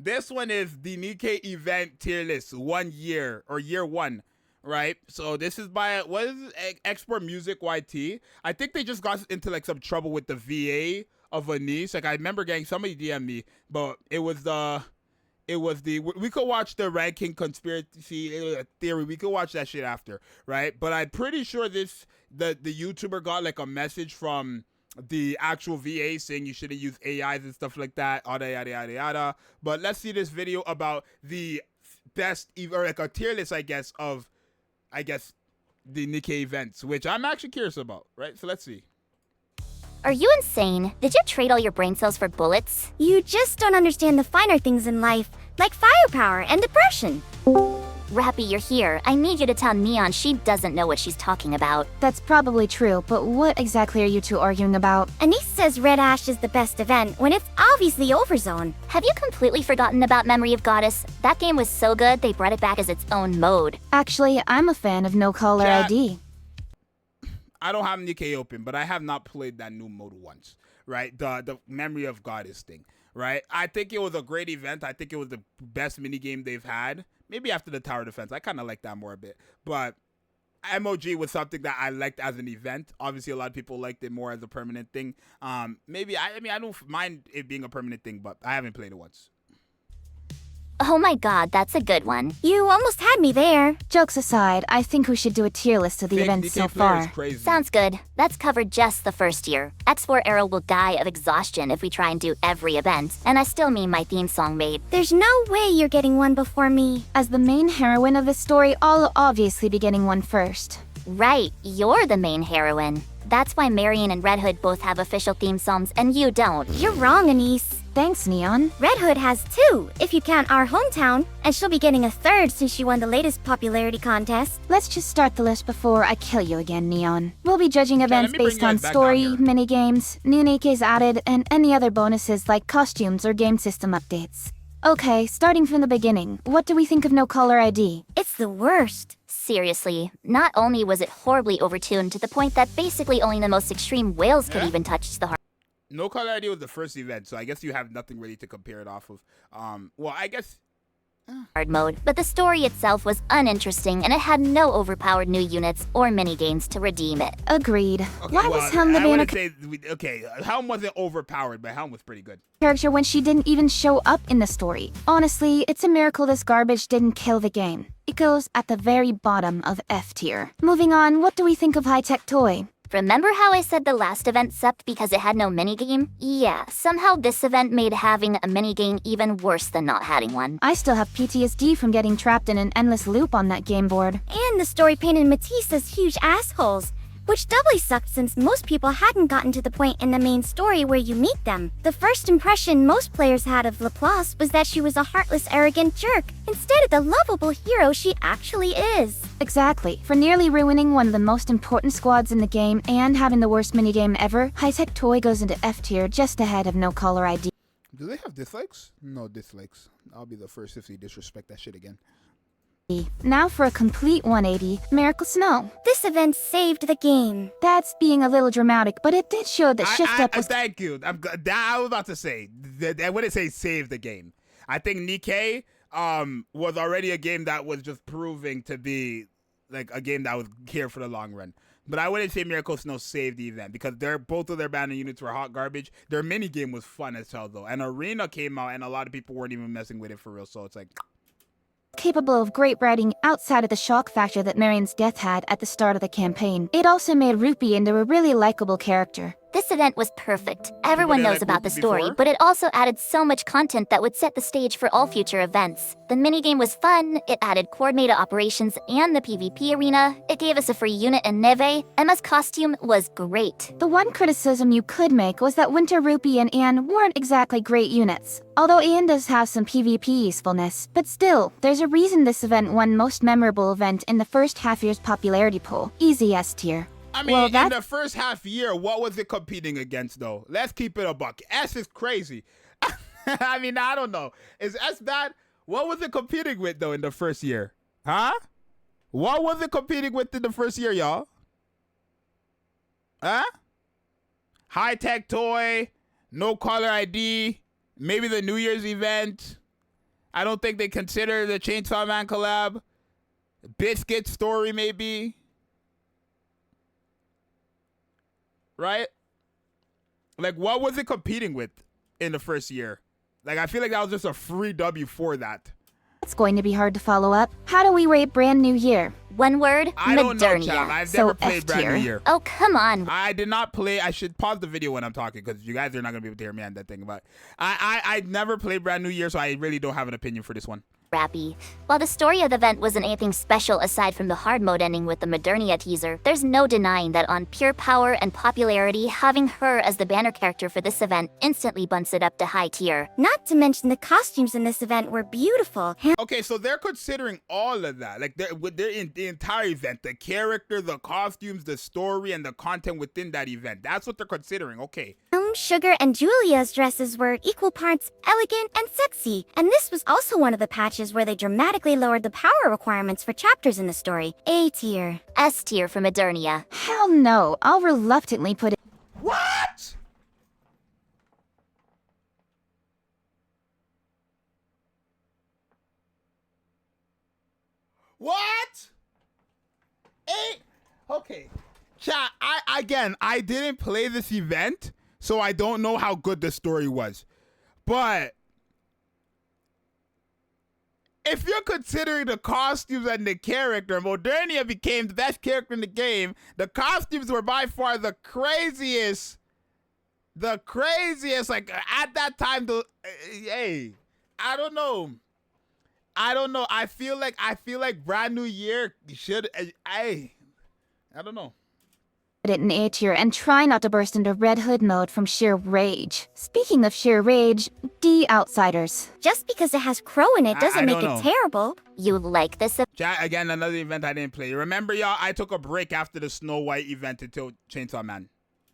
This one is the Nikke event tier list, 1 year or year 1, right? So this is by what is it? Export Music YT. I think they just got into like some trouble with the VA of a niece. Like I remember getting somebody DM me, but it was the we could watch the ranking conspiracy theory. We could watch that shit after, right? But I'm pretty sure the YouTuber got like a message from the actual VA saying you shouldn't use AIs and stuff like that, yada yada yada yada. But let's see this video about the best, or like a tier list, I guess, of the Nikke events, which I'm actually curious about, right? So let's see. Are you insane? Did you trade all your brain cells for bullets? You just don't understand the finer things in life, like firepower and depression. Rappy, you're here. I need you to tell Neon she doesn't know what she's talking about. That's probably true, but what exactly are you two arguing about? Anise says Red Ash is the best event when it's obviously Overzone. Have you completely forgotten about Memory of Goddess? That game was so good, they brought it back as its own mode. Actually, I'm a fan of No Caller ID. I don't have Nikke open, but I have not played that new mode once, right? The Memory of Goddess thing, right? I think it was a great event. I think it was the best minigame they've had. Maybe after the Tower Defense. I kind of like that more a bit. But MOG was something that I liked as an event. Obviously, a lot of people liked it more as a permanent thing. Maybe, I mean, I don't mind it being a permanent thing, but I haven't played it once. Oh my god, that's a good one. You almost had me there. Jokes aside, I think we should do a tier list of the events so far. Sounds good. That's covered just the first year. X4 Arrow will die of exhaustion if we try and do every event, and I still mean my theme song made. There's no way you're getting one before me. As the main heroine of the story, I'll obviously be getting one first. Right, you're the main heroine. That's why Marion and Red Hood both have official theme songs and you don't. You're wrong, Anise. Thanks, Neon. Red Hood has 2, if you count our hometown, and she'll be getting a 3rd since she won the latest popularity contest. Let's just start the list before I kill you again, Neon. We'll be judging events based on story, minigames, new Nikke's added, and any other bonuses like costumes or game system updates. Okay, starting from the beginning, what do we think of No Caller ID? It's the worst. Seriously, not only was it horribly overtuned to the point that basically only the most extreme whales could even touch the heart. No Caller ID was the first event, so I guess you have nothing really to compare it off of. Well, I guess... hard mode, but the story itself was uninteresting and it had no overpowered new units or minigames to redeem it. Agreed. Okay, Why was Helm the main Helm wasn't overpowered, but Helm was pretty good. Character when she didn't even show up in the story? Honestly, it's a miracle this garbage didn't kill the game. It goes at the very bottom of F tier. Moving on, what do we think of High Tech Toy? Remember how I said the last event sucked because it had no minigame? Yeah, somehow this event made having a minigame even worse than not having one. I still have PTSD from getting trapped in an endless loop on that game board. And the story painted Matisse as huge assholes, which doubly sucked since most people hadn't gotten to the point in the main story where you meet them. The first impression most players had of Laplace was that she was a heartless, arrogant jerk, instead of the lovable hero she actually is. Exactly. For nearly ruining one of the most important squads in the game and having the worst minigame ever, High Tech Toy goes into F tier just ahead of No Caller ID. Do they have dislikes? No dislikes. I'll be the first if they disrespect that shit again. Now for a complete 180, Miracle Snow. This event saved the game. That's being a little dramatic, but it did show that Shift Up was... Thank you. I was about to say, I wouldn't say save the game. I think Nikke was already a game that was just proving to be like a game that was here for the long run. But I wouldn't say Miracle Snow saved the event because both of their banner units were hot garbage. Their mini game was fun as hell though. And Arena came out and a lot of people weren't even messing with it for real. So it's like... capable of great writing outside of the shock factor that Marion's death had at the start of the campaign. It also made Rupee into a really likable character. This event was perfect. Everyone knows about the story, but it also added so much content that would set the stage for all future events. The minigame was fun, it added coordinated operations and the PvP arena, it gave us a free unit in Neve, Emma's costume was great. The one criticism you could make was that Winter, Rupee, and Anne weren't exactly great units. Although Anne does have some PvP usefulness, but still, there's a reason this event won most memorable event in the first half year's popularity poll. Easy S tier. I mean, in the first half year, what was it competing against, though? Let's keep it a buck. S is crazy. I mean, I don't know. Is S bad? What was it competing with, though, in the first year? Huh? What was it competing with in the first year, y'all? Huh? High Tech Toy, No Caller ID, maybe the New Year's event. I don't think they consider the Chainsaw Man collab. Biscuit story, maybe. Right? Like, what was it competing with in the first year? Like, I feel like that was just a free W for that. It's going to be hard to follow up. How do we rate Brand New Year? One word, I don't know, Modernia. Chad. I've So never played F Brand New tier. Year. Oh, come on. I did not play. I should pause the video when I'm talking because you guys are not going to be able to hear me on that thing. But I never played Brand New Year, so I really don't have an opinion for this one. Rappy. While the story of the event wasn't anything special aside from the hard mode ending with the Modernia teaser, there's no denying that on pure power and popularity, having her as the banner character for this event instantly bumps it up to high tier. Not to mention the costumes in this event were beautiful. Okay, so they're considering all of that. Like, they're in the entire event. The character, the costumes, the story, and the content within that event. That's what they're considering. Okay. Sugar and Julia's dresses were equal parts elegant and sexy, and this was also one of the patches where they dramatically lowered the power requirements for chapters in the story. A tier. S tier for Modernia. Hell no, I'll reluctantly put it. What? What? Okay. Chat, I didn't play this event, so I don't know how good the story was. But if you're considering the costumes and the character, Modernia became the best character in the game. The costumes were by far the craziest. Like, at that time, hey, I don't know. I feel like Brand New Year should, I don't know. Put it in A tier and try not to burst into Red Hood mode from sheer rage. Speaking of sheer rage, D Outsiders. Just because it has Crow in it doesn't make don't it know. terrible. You like this Chat, again, another event I didn't play. Remember, y'all, I took a break after the Snow White event until Chainsaw Man.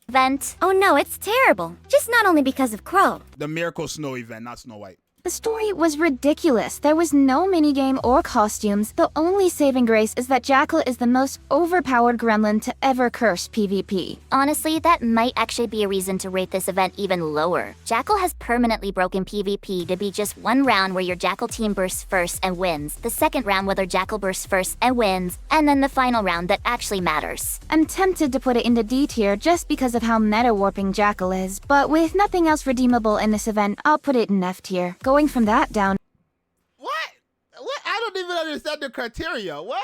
event? Oh no, it's terrible. Just not only because of Crow. The Miracle Snow event, not Snow White. The story was ridiculous. There was no minigame or costumes. The only saving grace is that Jackal is the most overpowered gremlin to ever curse PvP. Honestly, that might actually be a reason to rate this event even lower. Jackal has permanently broken PvP to be just one round where your Jackal team bursts first and wins, the second round where their Jackal bursts first and wins, and then the final round that actually matters. I'm tempted to put it into D tier just because of how meta-warping Jackal is, but with nothing else redeemable in this event, I'll put it in F tier. Going from that down. What? I don't even understand the criteria. What?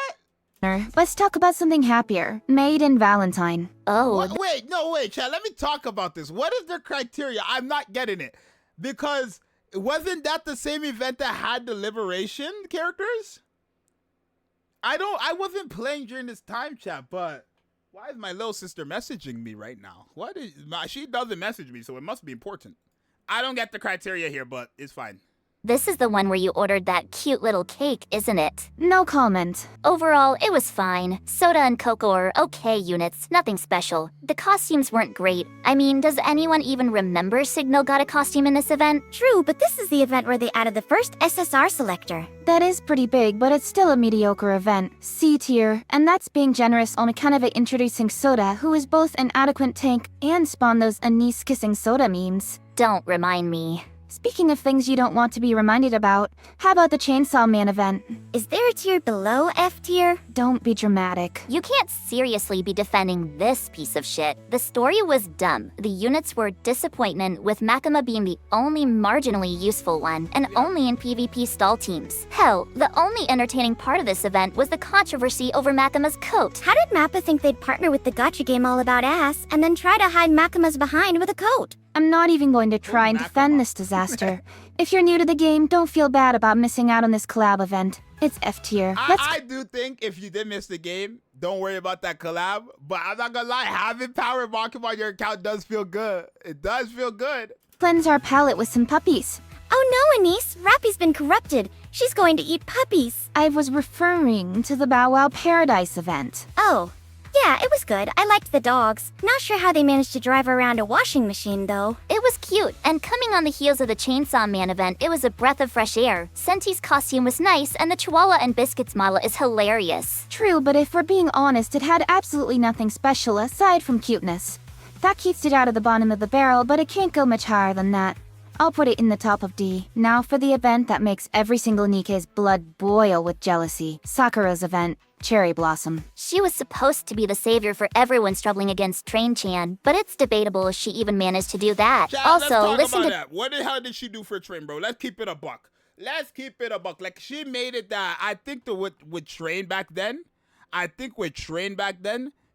Let's talk about something happier. Maid and Valentine. Oh, Wait, Chad, let me talk about this. What is the criteria? I'm not getting it. Because wasn't that the same event that had the Liberation characters? I wasn't playing during this time, chat, but why is my little sister messaging me right now? She doesn't message me, so it must be important. I don't get the criteria here, but it's fine. this is the one where you ordered that cute little cake, isn't it? No comment. Overall, it was fine. Soda and Cocoa are okay units, nothing special. The costumes weren't great. I mean, does anyone even remember Signal got a costume in this event? True, but this is the event where they added the first SSR selector. That is pretty big, but it's still a mediocre event. C tier, and that's being generous on account of it introducing Soda, who is both an adequate tank and spawned those Anise kissing Soda memes. Don't remind me. Speaking of things you don't want to be reminded about, how about the Chainsaw Man event? Is there a tier below F tier? Don't be dramatic. You can't seriously be defending this piece of shit. The story was dumb. The units were disappointment, with Makima being the only marginally useful one, and only in PvP stall teams. Hell, the only entertaining part of this event was the controversy over Makima's coat. How did Mappa think they'd partner with the gacha game All About Ass and then try to hide Makima's behind with a coat? I'm not even going to try and defend this disaster. If you're new to the game, don't feel bad about missing out on this collab event. It's F tier. I do think if you did miss the game, don't worry about that collab. But I'm not gonna lie, having Power Makima on your account does feel good. It does feel good. Cleanse our palate with some puppies. Oh no, Anise, Rappy's been corrupted. She's going to eat puppies. I was referring to the Bow Wow Paradise event. Oh. Yeah, it was good. I liked the dogs. Not sure how they managed to drive around a washing machine, though. It was cute, and coming on the heels of the Chainsaw Man event, it was a breath of fresh air. Senti's costume was nice, and the Chihuahua and Biscuits model is hilarious. True, but if we're being honest, it had absolutely nothing special aside from cuteness. That keeps it out of the bottom of the barrel, but it can't go much higher than that. I'll put it in the top of D. Now for the event that makes every single Nikke's blood boil with jealousy. Sakura's event, Cherry Blossom. She was supposed to be the savior for everyone struggling against Train-chan, but it's debatable if she even managed to do that. Chat, Also, let's listen talk to about that. What the hell did she do for Train, bro? Let's keep it a buck. Let's keep it a buck. Like, she made it that, I think with Train back then,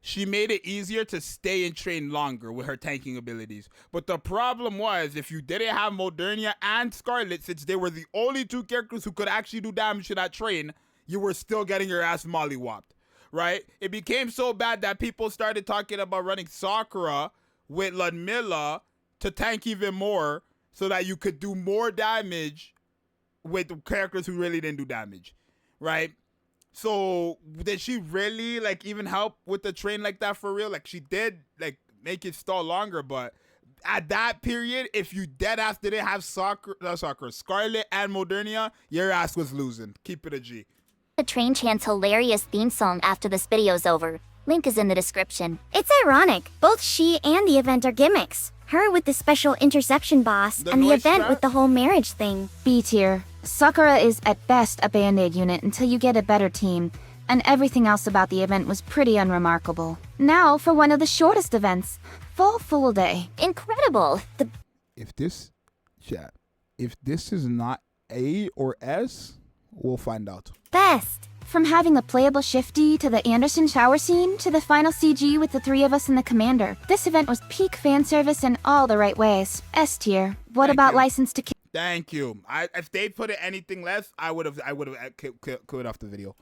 she made it easier to stay in Train longer with her tanking abilities. But the problem was, if you didn't have Modernia and Scarlet, since they were the only two characters who could actually do damage to that Train, you were still getting your ass mollywopped, right? It became so bad that people started talking about running Sakura with Ludmilla to tank even more so that you could do more damage with characters who really didn't do damage, right? So did she really like even help with the Train like that for real? Like, she did like make it stall longer, but at that period, if you dead ass didn't have Scarlet and Modernia, your ass was losing. Keep it a G. Train-chan's hilarious theme song after this video's over. Link is in the description. It's ironic. Both she and the event are gimmicks. Her with the special interception boss, and the event trap? with the whole marriage thing. B tier. Sakura is at best a band-aid unit until you get a better team, and everything else about the event was pretty unremarkable. Now for one of the shortest events, Full Day. Incredible! If this is not A or S, we'll find out. Best. From having the playable shifty to the Anderson shower scene to the final CG with the three of us and the commander, this event was peak fan service in all the right ways. S tier. What Thank about you. License to Kill? Thank you. If they put it anything less, I would have quit off the video.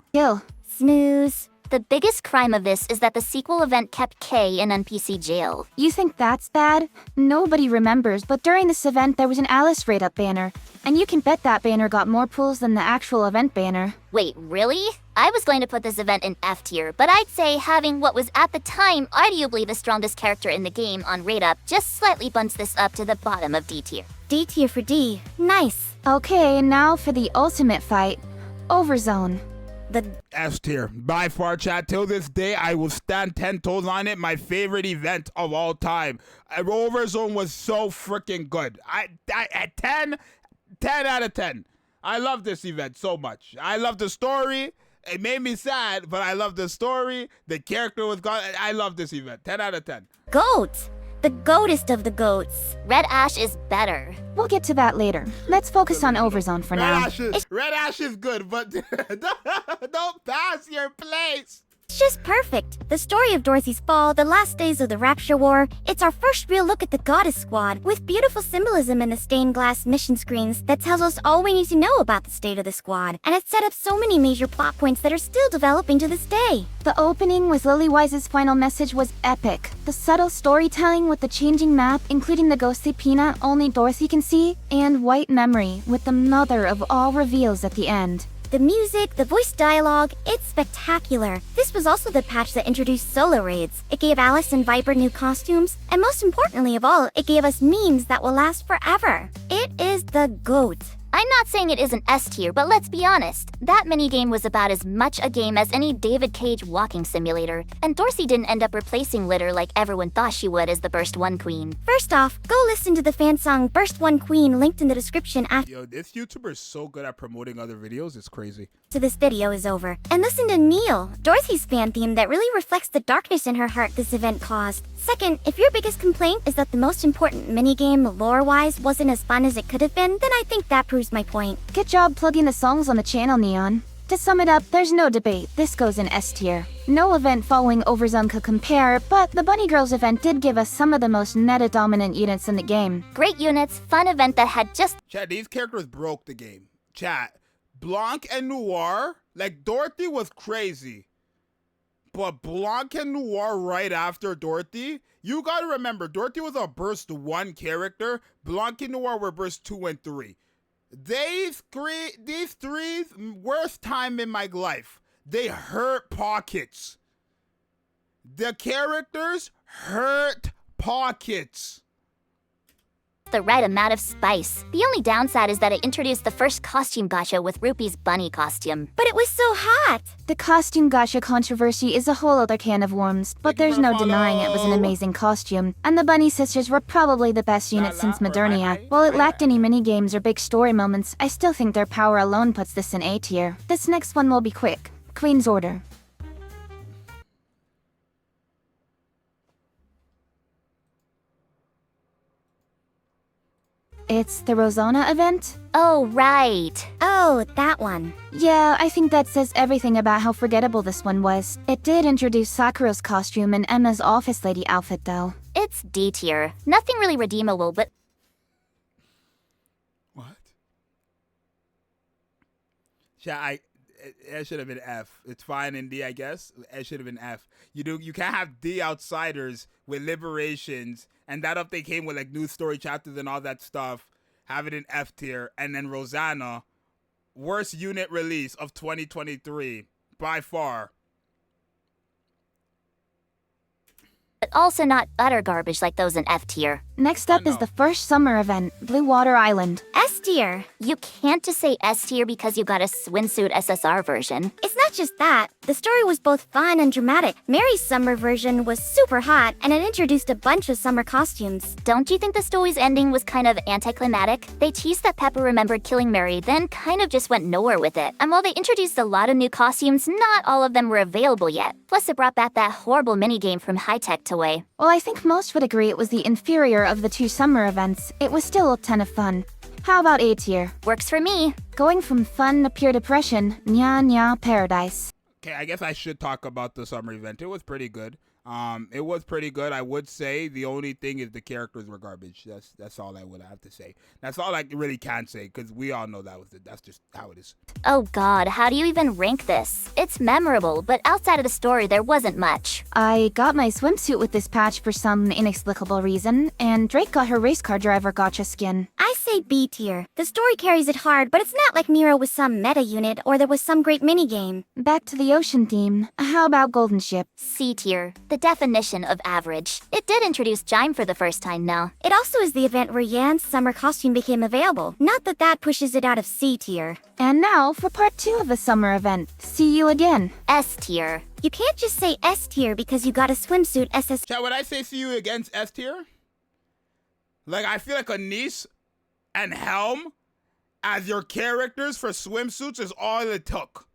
Snooze. The biggest crime of this is that the sequel event kept K in NPC jail. You think that's bad? Nobody remembers, but during this event there was an Alice raid-up banner, and you can bet that banner got more pulls than the actual event banner. Wait, really? I was going to put this event in F tier, but I'd say having what was at the time arguably the strongest character in the game on Raid Up just slightly bumps this up to the bottom of D tier. D tier for D. Nice. Okay, now for the ultimate fight, Overzone. The S tier. By far, chat. Till this day, I will stand 10 toes on it. My favorite event of all time. Overzone was so freaking good. At 10 out of 10. I love this event so much. I love the story. It made me sad, but I love the story. The character was gone. I love this event. 10 out of 10. goat. The goatest of the goats. Red Ash is better. We'll get to that later. Let's focus on Overzone for now. Red Ash is good, but don't pass your place. It's just perfect. The story of Dorothy's fall, the last days of the Rapture War. It's our first real look at the Goddess Squad, with beautiful symbolism in the stained glass mission screens that tells us all we need to know about the state of the squad. And it set up so many major plot points that are still developing to this day. The opening with Lilywise's final message was epic. The subtle storytelling with the changing map, including the ghostly peanut only Dorothy can see, and White Memory with the mother of all reveals at the end. The music, the voice dialogue, it's spectacular. This was also the patch that introduced solo raids. It gave Alice and Viper new costumes, and most importantly of all, it gave us memes that will last forever. It is the GOAT. I'm not saying it isn't S tier, but let's be honest. That minigame was about as much a game as any David Cage walking simulator, and Dorsey didn't end up replacing Litter like everyone thought she would as the Burst 1 queen. First off, go listen to the fan song Burst 1 Queen linked in the description after Yo, this YouTuber is so good at promoting other videos. It's crazy. this video is over. And listen to Neil, Dorothy's fan theme that really reflects the darkness in her heart this event caused. Second, if your biggest complaint is that the most important minigame, lore-wise, wasn't as fun as it could have been, then I think that proves my point. Good job plugging the songs on the channel, Neon. To sum it up, there's no debate. This goes in S tier. No event following Overzone could compare, but the Bunny Girls event did give us some of the most meta-dominant units in the game. Great units, fun event that had just Chat, these characters broke the game. Chat, Blanc and Noir, like Dorothy was crazy. But Blanc and Noir right after Dorothy, you gotta remember, Dorothy was a Burst 1 character. Blanc and Noir were Burst 2 and 3. These three's worst time in my life. They hurt pockets. The characters hurt pockets. the right amount of spice. The only downside is that it introduced the first costume gacha with Rupee's bunny costume. But it was so hot! The costume gacha controversy is a whole other can of worms, but there's no denying it was an amazing costume. And the Bunny Sisters were probably the best unit since Modernia. While it lacked any mini-games or big story moments, I still think their power alone puts this in A tier. This next one will be quick. Queen's Order. It's the Rosanna event? Oh, right. Oh, that one. Yeah, I think that says everything about how forgettable this one was. It did introduce Sakura's costume and Emma's office lady outfit, though. It's D tier. Nothing really redeemable, but... What? Yeah, it should have been F. It's fine in D, I guess. It should have been F. You can't have D outsiders with liberations, and that update came with like new story chapters and all that stuff. Have it in F tier, and then Rosanna, worst unit release of 2023 by far. But also not utter garbage like those in F tier. Next up is the first summer event, Blue Water Island. S tier. You can't just say S tier because you got a swimsuit SSR version. It's not just that. The story was both fun and dramatic. Mary's summer version was super hot, and it introduced a bunch of summer costumes. Don't you think the story's ending was kind of anticlimactic? They teased that Pepper remembered killing Mary, then kind of just went nowhere with it. And while they introduced a lot of new costumes, not all of them were available yet. Plus, it brought back that horrible minigame from High Tech Toei. Well, I think most would agree it was the inferior of the two summer events. It was still a ton of fun. How about A tier? Works for me. Going from fun to pure depression, nya nya paradise. Okay, I guess I should talk about the summer event. It was pretty good. It was pretty good. I would say the only thing is the characters were garbage. That's all I would have to say. That's all I really can say, because we all know that's just how it is. Oh god, how do you even rank this? It's memorable, but outside of the story, there wasn't much. I got my swimsuit with this patch for some inexplicable reason, and Drake got her race car driver gotcha skin. I say B tier. The story carries it hard, but it's not like Nero was some meta unit or there was some great minigame. Back to the ocean theme. How about Golden Ship? C tier. The definition of average. It did introduce Jime for the first time now. It also is the event where Yan's summer costume became available. Not that that pushes it out of C tier. And now for part 2 of the summer event. See you again. S tier. You can't just say S tier because you got a swimsuit SS. Chat, would I say see you against S tier? Like, I feel like Anise and Helm as your characters for swimsuits is all it took.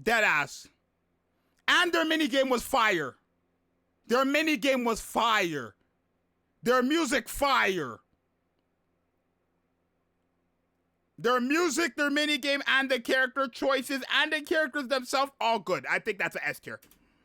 Deadass. And their minigame was fire. Their minigame was fire. Their music fire. Their music, their minigame, and the character choices, and the characters themselves, all good. I think that's an S tier.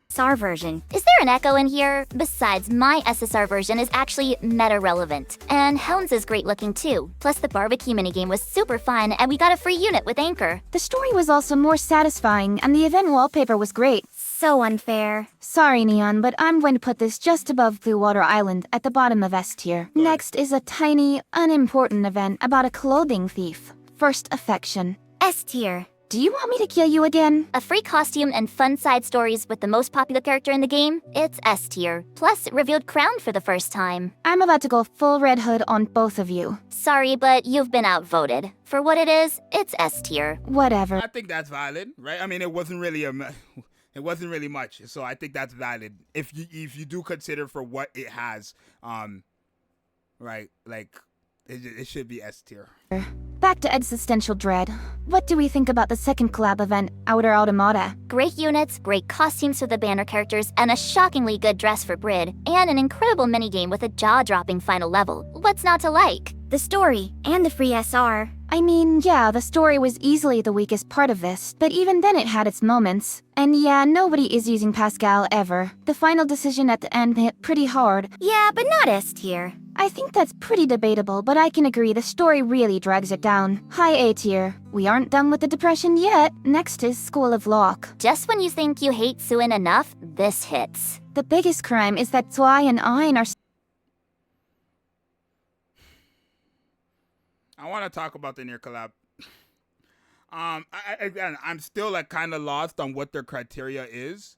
SR version. Is there an echo in here? Besides, my SSR version is actually meta-relevant. And Helm's is great looking too. Plus the barbecue minigame was super fun, and we got a free unit with Anchor. The story was also more satisfying, and the event wallpaper was great. So unfair. Sorry, Neon, but I'm going to put this just above Blue Water Island at the bottom of S tier. Next is a tiny, unimportant event about a clothing thief. First Affection. S tier. Do you want me to kill you again? A free costume and fun side stories with the most popular character in the game? It's S tier. Plus, it revealed Crown for the first time. I'm about to go full Red Hood on both of you. Sorry, but you've been outvoted. For what it is, it's S tier. Whatever. I think that's valid, right? I mean, it wasn't really much, so I think that's valid. If you do consider for what it has, right? Like, it should be S tier. Back to Existential Dread. What do we think about the second collab event, Outer Automata? Great units, great costumes for the banner characters, and a shockingly good dress for Brid, and an incredible minigame with a jaw-dropping final level. What's not to like? The story, and the free SR. I mean, yeah, the story was easily the weakest part of this, but even then it had its moments. And yeah, nobody is using Pascal ever. The final decision at the end hit pretty hard. Yeah, but not S tier. I think that's pretty debatable, but I can agree the story really drags it down. High A tier. We aren't done with the depression yet. Next is School of Lock. Just when you think you hate Suin enough, this hits. The biggest crime is that Zwei and Ein are... I want to talk about the near collab. Again, I'm still like kind of lost on what their criteria is.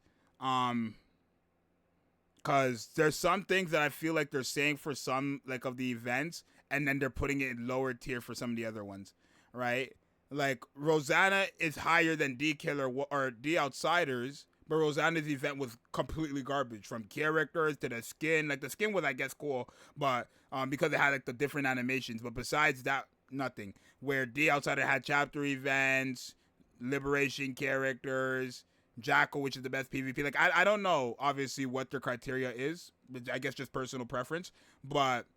Because there's some things that I feel like they're saying for some like of the events, and then they're putting it in lower tier for some of the other ones, right? Like Rosanna is higher than D Killer or D Outsiders, but Rosanna's event was completely garbage, from characters to the skin. Like the skin was, I guess, cool, but because it had like the different animations. But besides that, nothing. Where D Outsider had chapter events, liberation characters, Jackal, which is the best PvP. Like I don't know, obviously, what their criteria is, but I guess just personal preference. But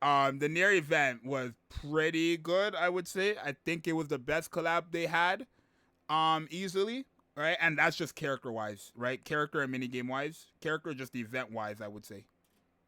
the Nier event was pretty good, I would say. I think it was the best collab they had, easily, right? And that's just character-wise, right? Character and minigame-wise. Character just event-wise, I would say.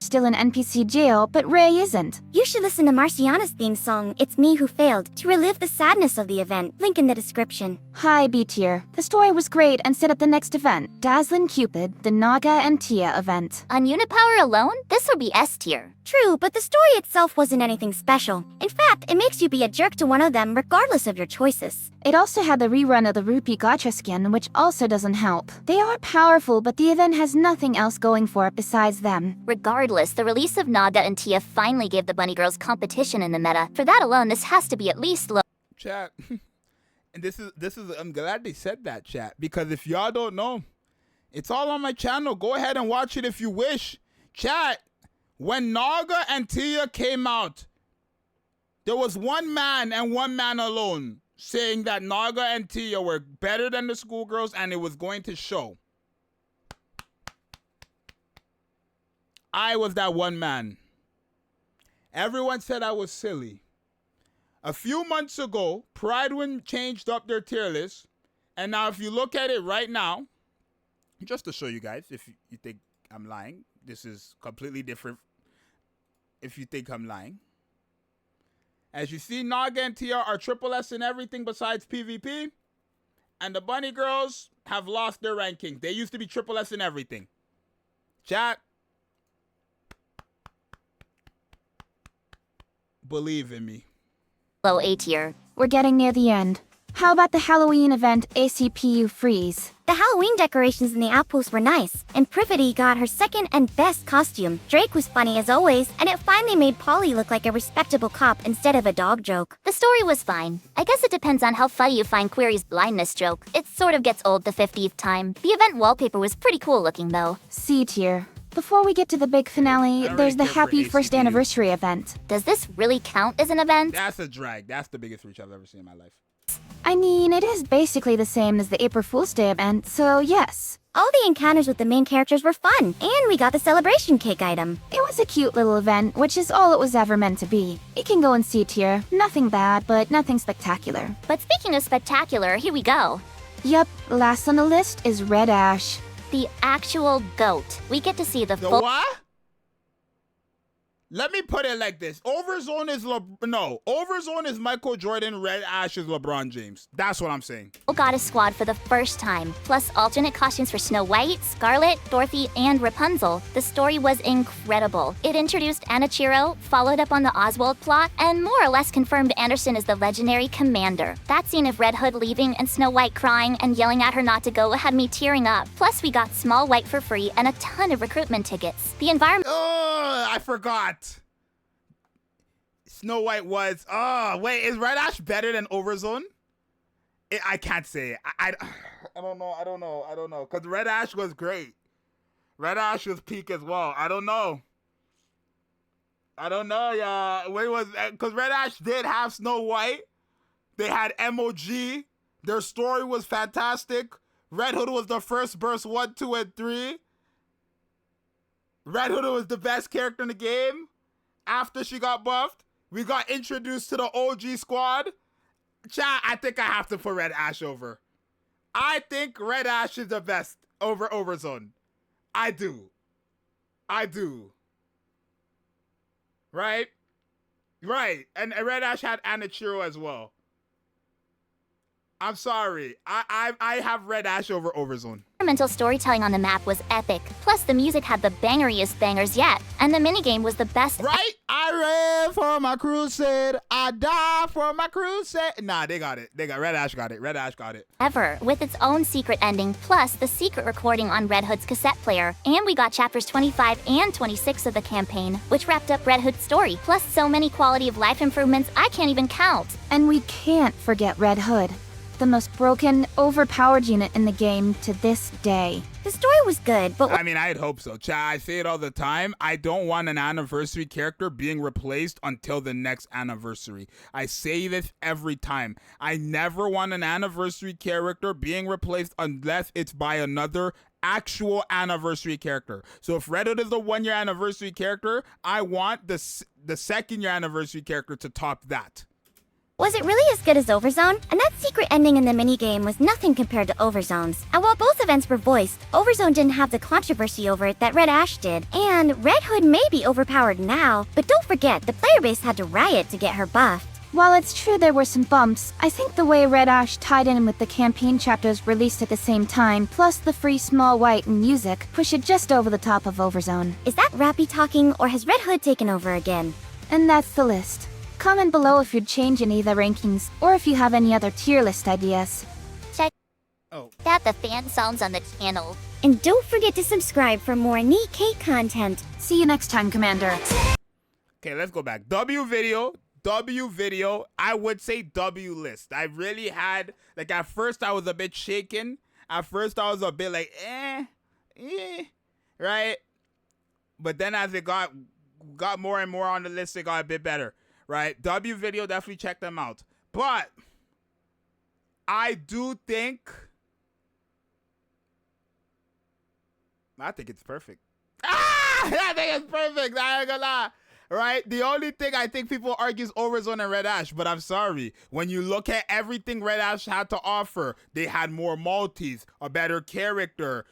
Still in NPC jail, but Ray isn't. You should listen to Marciana's theme song, It's Me Who Failed, to relive the sadness of the event. Link in the description. Hi, B tier. The story was great and set up the next event, Dazzlin' Cupid, the Naga and Tia event. On unit power alone, this would be S tier. True, but the story itself wasn't anything special. In fact, it makes you be a jerk to one of them regardless of your choices. It also had the rerun of the Rupee Gacha skin, which also doesn't help. They are powerful, but the event has nothing else going for it besides them. Regardless, the release of Naga and Tia finally gave the bunny girls competition in the meta. For that alone, this has to be at least low. Chat. And this is I'm glad they said that, chat, because if y'all don't know, it's all on my channel. Go ahead and watch it if you wish. Chat, when Naga and Tia came out, there was one man and one man alone saying that Naga and Tia were better than the schoolgirls and it was going to show. I was that one man. Everyone said I was silly. A few months ago, Pridewind changed up their tier list. And now if you look at it right now, just to show you guys, if you think I'm lying, this is completely different if you think I'm lying. As you see, Naga and Tia are triple S in everything besides PvP. And the bunny girls have lost their ranking. They used to be triple S in everything. Chat. Believe in me. Low A tier. We're getting near the end. How about the Halloween event ACPU Freeze? The Halloween decorations in the outpost were nice, and Privity got her second and best costume. Drake was funny as always, and it finally made Polly look like a respectable cop instead of a dog joke. The story was fine. I guess it depends on how funny you find Query's blindness joke. It sort of gets old the 50th time. The event wallpaper was pretty cool looking though. C tier. Before we get to the big finale, there's the Happy First Anniversary event. Does this really count as an event? That's a drag. That's the biggest reach I've ever seen in my life. I mean, it is basically the same as the April Fool's Day event, so yes. All the encounters with the main characters were fun, and we got the celebration cake item. It was a cute little event, which is all it was ever meant to be. It can go in C tier. Nothing bad, but nothing spectacular. But speaking of spectacular, here we go. Yup, last on the list is Red Ash. The actual GOAT. We get to see the full— what? Let me put it like this. Overzone is Michael Jordan, Red Ash is LeBron James. That's what I'm saying. Goddess squad for the first time, plus alternate costumes for Snow White, Scarlet, Dorothy, and Rapunzel. The story was incredible. It introduced Anichiro, followed up on the Oswald plot, and more or less confirmed Anderson as the legendary commander. That scene of Red Hood leaving and Snow White crying and yelling at her not to go had me tearing up. Plus, we got Small White for free and a ton of recruitment tickets. The environment— Oh, I forgot. Snow White was, wait, is Red Ash better than Overzone? I can't say. I don't know. Because Red Ash was great. Red Ash was peak as well. I don't know, y'all. Because Red Ash did have Snow White. They had MOG. Their story was fantastic. Red Hood was the first burst 1, 2, and 3. Red Hood was the best character in the game. After she got buffed, we got introduced to the OG squad. Chat, I think I have to put Red Ash over. I think Red Ash is the best over Overzone. I do. Right? And Red Ash had Anichiro as well. I'm sorry. I have Red Ash over Overzone. environmental storytelling on the map was epic. Plus, the music had the bangeriest bangers yet. And the minigame was the best. Right? I ran for my crusade. I died for my crusade. Nah, they got it. Red Ash got it. Red Ash got it. Ever, with its own secret ending, plus the secret recording on Red Hood's cassette player. And we got chapters 25 and 26 of the campaign, which wrapped up Red Hood's story. Plus so many quality of life improvements I can't even count. And we can't forget Red Hood, the most broken, overpowered unit in the game to this day. The story was good, but I mean, I'd hope so. I say it all the time. I don't want an anniversary character being replaced until the next anniversary. I say this every time. I never want an anniversary character being replaced unless it's by another actual anniversary character. So if Red Hood is the 1 year anniversary character, I want the 2nd year anniversary character to top that. was it really as good as Overzone? And that secret ending in the minigame was nothing compared to Overzone's. And while both events were voiced, Overzone didn't have the controversy over it that Red Ash did. And Red Hood may be overpowered now, but don't forget, the player base had to riot to get her buffed. While it's true there were some bumps, I think the way Red Ash tied in with the campaign chapters released at the same time, plus the free small white and music, push it just over the top of Overzone. Is that Rappy talking, or has Red Hood taken over again? And that's the list. Comment below if you'd change any of the rankings, or if you have any other tier list ideas. Check out the fan sounds on the channel. And don't forget to subscribe for more Nikke content. See you next time, Commander. Okay, let's go back. W video, I would say W list. I really had, like, at first I was a bit shaken. At first I was a bit like, right? But then as it got more and more on the list, it got a bit better, right? W video, definitely check them out. But I do think, I think it's perfect. I think it's perfect. I ain't gonna lie. Right? The only thing I think people argue is Overzone and Red Ash, but I'm sorry. When you look at everything Red Ash had to offer, they had more multis, a better character.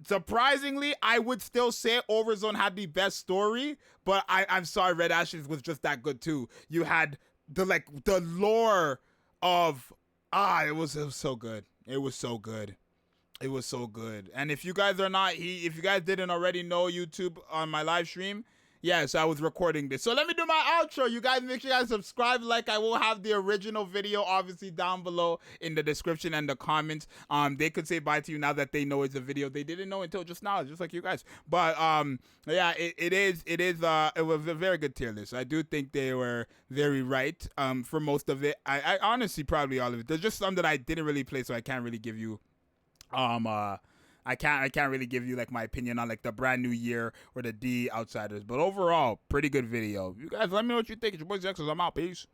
Surprisingly, I would still say Overzone had the best story, but I'm sorry, Red Ash was just that good too. You had the lore of it was so good. It was so good. It was so good. And if you guys are not if you guys didn't already know YouTube on my live stream, yes, I was recording this. So let me do my outro. You guys make sure you guys subscribe. Like, I will have the original video obviously down below in the description and the comments. They could say bye to you now that they know it's a video. They didn't know until just now, just like you guys. But yeah, it was a very good tier list. I do think they were very right for most of it. I honestly probably all of it. There's just some that I didn't really play, so I can't really give you I can't really give you like my opinion on like the brand new year or the D outsiders, but overall pretty good video. You guys let me know what you think. It's your boy Zxous. I'm out. Peace.